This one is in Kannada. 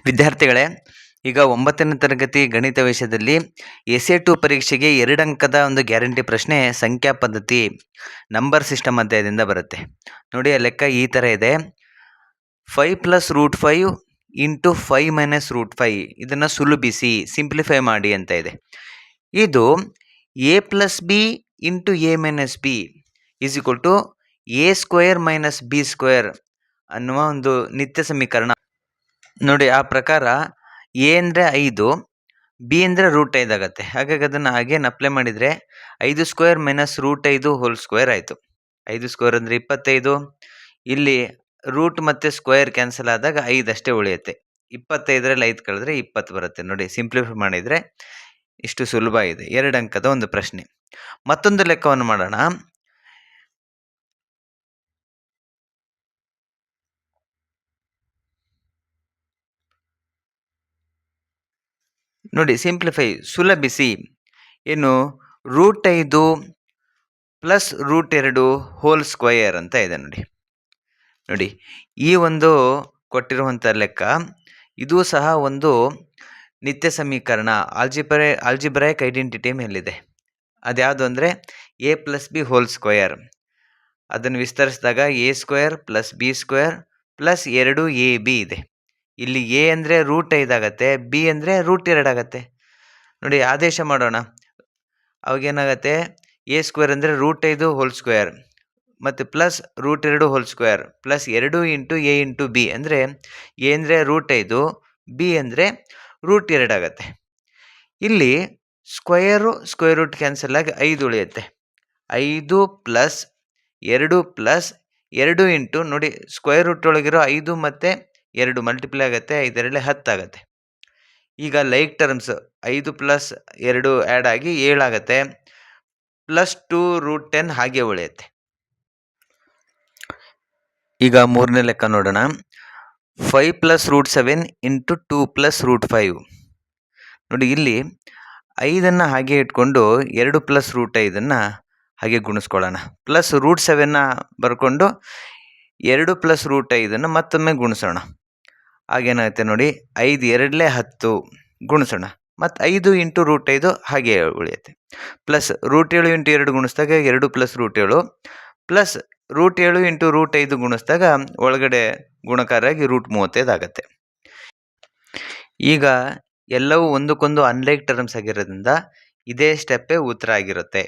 ವಿದ್ಯಾರ್ಥಿಗಳೇ, ಈಗ 9ನೇ ತರಗತಿ ಗಣಿತ ವಿಷಯದಲ್ಲಿ ಎಸ್ಎ2 ಪರೀಕ್ಷೆಗೆ 2 ಅಂಕದ ಒಂದು ಗ್ಯಾರಂಟಿ ಪ್ರಶ್ನೆ ಸಂಖ್ಯಾ ಪದ್ಧತಿ ನಂಬರ್ ಸಿಸ್ಟಮ್ ಅಧ್ಯಾಯದಿಂದ ಬರುತ್ತೆ. ನೋಡಿ, ಆ ಲೆಕ್ಕ ಈ ಥರ ಇದೆ. 5 + √5 ಇಂಟು 5 - √5 ಇದನ್ನು ಸುಲಭಿಸಿ ಸಿಂಪ್ಲಿಫೈ ಮಾಡಿ ಅಂತ ಇದೆ. ಇದು a + b into a - b is equal to a² - b² ಅನ್ನುವ ಒಂದು ನಿತ್ಯ ಸಮೀಕರಣ. ನೋಡಿ, ಆ ಪ್ರಕಾರ ಎ ಅಂದರೆ 5, ಬಿ ಅಂದರೆ √5 ಆಗುತ್ತೆ. ಹಾಗಾಗಿ ಅದನ್ನು ಹಾಗೇನು ಅಪ್ಲೈ ಮಾಡಿದರೆ 5² - √5² ಆಯಿತು. 5² ಅಂದರೆ 25. ಇಲ್ಲಿ ರೂಟ್ ಮತ್ತು ಸ್ಕ್ವೇರ್ ಕ್ಯಾನ್ಸಲ್ ಆದಾಗ 5 ಅಷ್ಟೇ ಉಳಿಯುತ್ತೆ. 25ರಲ್ಲಿ 5 ಕಳೆದ್ರೆ 20 ಬರುತ್ತೆ. ನೋಡಿ, ಸಿಂಪ್ಲಿಫೈ ಮಾಡಿದರೆ ಇಷ್ಟು ಸುಲಭ ಇದೆ. 2 ಅಂಕದ ಒಂದು ಪ್ರಶ್ನೆ. ಮತ್ತೊಂದು ಲೆಕ್ಕವನ್ನು ಮಾಡೋಣ. ನೋಡಿ, ಸಿಂಪ್ಲಿಫೈ ಸುಲಭಿಸಿ ಏನು √5 + √2² ಅಂತ ಇದೆ. ನೋಡಿ ಈ ಒಂದು ಕೊಟ್ಟಿರುವಂಥ ಲೆಕ್ಕ ಇದು ಸಹ ಒಂದು ನಿತ್ಯ ಸಮೀಕರಣ, ಆಲ್ಜಿಬ್ರಾಯಿಕ್ ಐಡೆಂಟಿಟಿ ಮೇಲಿದೆ. ಅದ್ಯಾವುದು ಅಂದರೆ a + b² ಅದನ್ನು ವಿಸ್ತರಿಸಿದಾಗ a² + b² + 2ab ಇದೆ. ಇಲ್ಲಿ a ಅಂದರೆ √5 ಆಗುತ್ತೆ, b ಅಂದರೆ √2 ಆಗುತ್ತೆ. ನೋಡಿ, ಆದೇಶ ಮಾಡೋಣ. ಅವಾಗೇನಾಗುತ್ತೆ, a² ಅಂದರೆ √5² ಮತ್ತು plus √2² plus 2 into a into b ಅಂದರೆ a ಅಂದರೆ √5, b ಅಂದರೆ √2 ಆಗುತ್ತೆ. ಇಲ್ಲಿ ಸ್ಕ್ವೇರ್ ರೂಟ್ ಕ್ಯಾನ್ಸಲ್ ಆಗಿ 5 ಉಳಿಯುತ್ತೆ. 5 + 2 + 2 ಇಂಟು ನೋಡಿ, ಸ್ಕ್ವೇರ್ ರೂಟ್ ಒಳಗಿರೋ 5 ಮತ್ತು 2 ಮಲ್ಟಿಪ್ಲೈ ಆಗುತ್ತೆ. 5 2 10 ಆಗುತ್ತೆ. ಈಗ ಲೈಕ್ ಟರ್ಮ್ಸ್ 5 + 2 ಆ್ಯಡ್ ಆಗಿ 7 ಆಗುತ್ತೆ. +2 √10 ಹಾಗೆ ಉಳಿಯುತ್ತೆ. ಈಗ 3ನೇ ಲೆಕ್ಕ ನೋಡೋಣ. 5 + √7 ಇಂಟು 2 + √5. ನೋಡಿ, ಇಲ್ಲಿ 5ಅನ್ನು ಹಾಗೆ ಇಟ್ಕೊಂಡು 2 + √5 ಹಾಗೆ ಗುಣಿಸ್ಕೊಳ್ಳೋಣ. ಪ್ಲಸ್ √7 ಬರ್ಕೊಂಡು 2 + √5 ಮತ್ತೊಮ್ಮೆ ಗುಣಿಸೋಣ. ಹಾಗೇನಾಗುತ್ತೆ ನೋಡಿ, 5 2 10 ಗುಣಿಸೋಣ. ಮತ್ತು 5 ಇಂಟು √5 ಹಾಗೆ ಉಳಿಯುತ್ತೆ. ಪ್ಲಸ್ √7 ಇಂಟು 2 ಗುಣಿಸಿದಾಗ 2 + √7 ಪ್ಲಸ್ √7 ಇಂಟು √5 ಗುಣಿಸಿದಾಗ ಒಳಗಡೆ ಗುಣಕಾರಾಗಿ √35 ಆಗುತ್ತೆ. ಈಗ ಎಲ್ಲವೂ ಒಂದಕ್ಕೊಂದು ಅನ್ಲೈಕ್ ಟರ್ಮ್ಸ್ ಆಗಿರೋದ್ರಿಂದ ಇದೇ ಸ್ಟೆಪ್ಪೇ ಉತ್ತರ ಆಗಿರುತ್ತೆ.